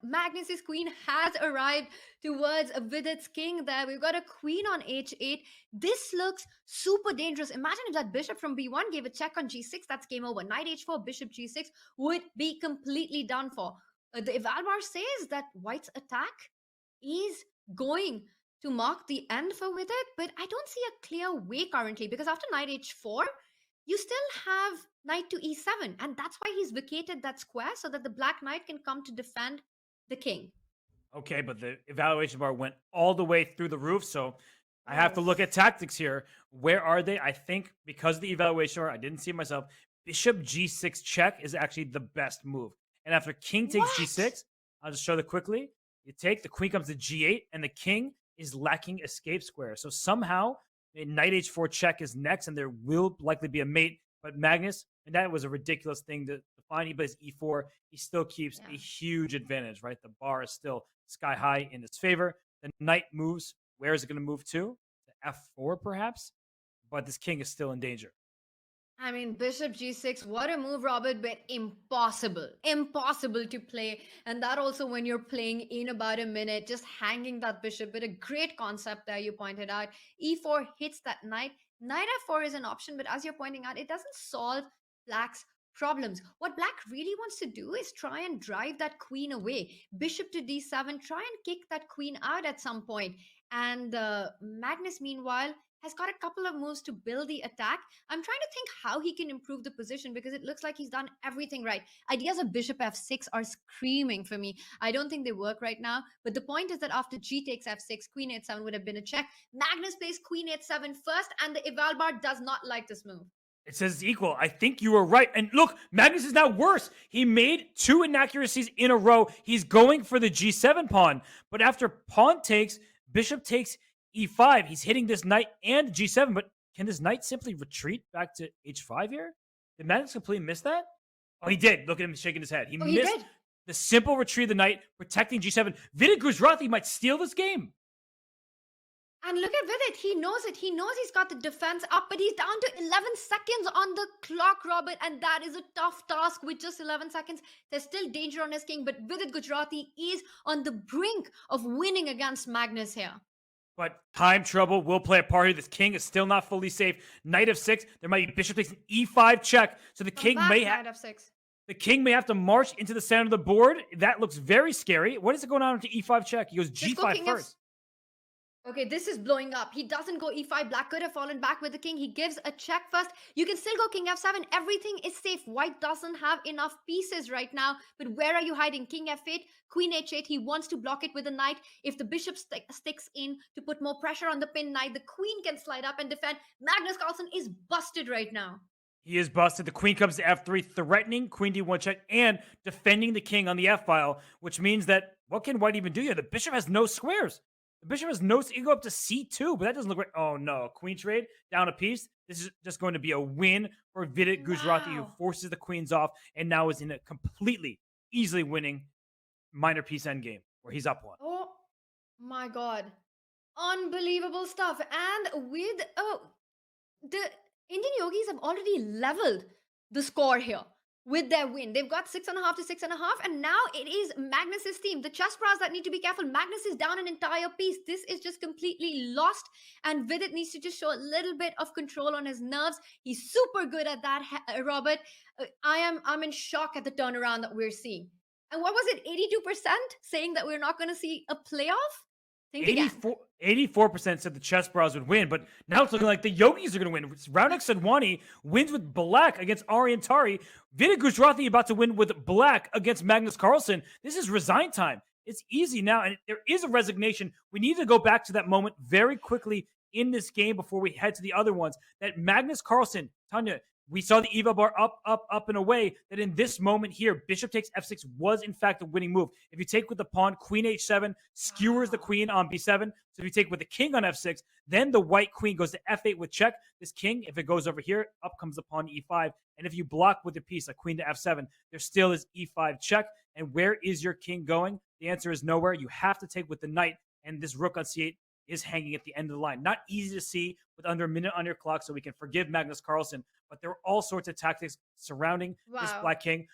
Magnus's queen has arrived towards Vidit's king there. We've got a queen on h8. This looks super dangerous. Imagine if that bishop from b1 gave a check on g6. That's game over. Knight h4, bishop g6 would be completely done for. The Evalbar says that White's attack is going to mark the end for Vidit, but I don't see a clear way currently because after knight h4, you still have knight to e7, and that's why he's vacated that square so that the black knight can come to defend the king. Okay, but the evaluation bar went all the way through the roof, so I have to look at tactics here. Where are they? I think because of the evaluation bar, I didn't see it myself. Bishop g6 check is actually the best move. And after king takes g6, I'll just show that quickly. You take, the queen comes to g8, and the king is lacking escape square. So somehow, knight h4 check is next, and there will likely be a mate. But Magnus, and that was a ridiculous thing to find. He plays e4. He still keeps a huge advantage, right? The bar is still sky high in his favor. The knight moves. Where is it going to move to? To f4, perhaps? But this king is still in danger. I mean, bishop g6, what a move, Robert, but impossible. Impossible to play. And that also when you're playing in about a minute, just hanging that bishop. But a great concept there, you pointed out. e4 hits that knight. Knight f4 is an option, but as you're pointing out, it doesn't solve black's problems. What black really wants to do is try and drive that queen away. Bishop to d7, try and kick that queen out at some point. And Magnus, meanwhile, has got a couple of moves to build the attack. I'm trying to think how he can improve the position because it looks like he's done everything right. Ideas of bishop f6 are screaming for me. I don't think they work right now. But the point is that after g takes f6, queen h7 would have been a check. Magnus plays queen h7 first, and the Evalbar does not like this move. It says it's equal. I think you were right. And look, Magnus is now worse. He made 2 inaccuracies in a row. He's going for the g7 pawn. But after pawn takes, bishop takes e5. He's hitting this knight and g7. But can this knight simply retreat back to h5 here? Did Magnus completely miss that? Oh, he did. Look at him shaking his head. He missed the simple retreat of the knight, protecting g7. Vidit Gujrathi might steal this game. And look at Vidit. He knows it. He knows he's got the defense up, but he's down to 11 seconds on the clock, Robert. And that is a tough task with just 11 seconds. There's still danger on his king, but Vidit Gujrathi is on the brink of winning against Magnus here. But time trouble will play a part here. This king is still not fully safe. Knight f6. There might be bishop takes an e5 check. So the king may have the king may have to march into the center of the board. That looks very scary. What is it going on to e5 check? He goes g5 first. Okay, this is blowing up. He doesn't go e5. Black could have fallen back with the king. He gives a check first. You can still go king f7. Everything is safe. White doesn't have enough pieces right now. But where are you hiding? King f8, queen h8. He wants to block it with a knight. If the bishop sticks in to put more pressure on the pinned knight, the queen can slide up and defend. Magnus Carlsen is busted right now. He is busted. The queen comes to f3, threatening queen d1 check and defending the king on the f-file, which means that what can White even do here? The bishop has no squares. The bishop has no, you go up to c2, but that doesn't look right. Oh no, queen trade, down a piece. This is just going to be a win for Vidit Gujrathi, who forces the queens off and now is in a completely, easily winning minor piece endgame where he's up 1. Oh my God. Unbelievable stuff. And with, the Indian Yogis have already leveled the score here with their win. They've got 6.5 to 6.5, and now it is Magnus's team. The Chessbrahs that need to be careful. Magnus is down an entire piece. This is just completely lost, and Vidit needs to just show a little bit of control on his nerves. He's super good at that, Robert. I'm in shock at the turnaround that we're seeing. And what was it, 82% saying that we're not going to see a playoff? 84% said the Chessbrahs would win, but now it's looking like the Yogis are going to win. Raunak Sadhwani wins with black against Ariantari. Vidit Gujrathi about to win with black against Magnus Carlsen. This is resign time. It's easy now, and there is a resignation. We need to go back to that moment very quickly in this game before we head to the other ones. That Magnus Carlsen, Tanya, we saw the Evalbar up and away, that in this moment here, bishop takes f6 was in fact a winning move. If you take with the pawn, queen h7 skewers the queen on b7. So if you take with the king on f6, then the white queen goes to f8 with check. This king, if it goes over here, up comes the pawn e5. And if you block with the piece, a queen to f7, there still is e5 check. And where is your king going? The answer is nowhere. You have to take with the knight, and this rook on c8 is hanging at the end of the line. Not easy to see with under a minute on your clock, so we can forgive Magnus Carlsen. But there are all sorts of tactics surrounding this black king.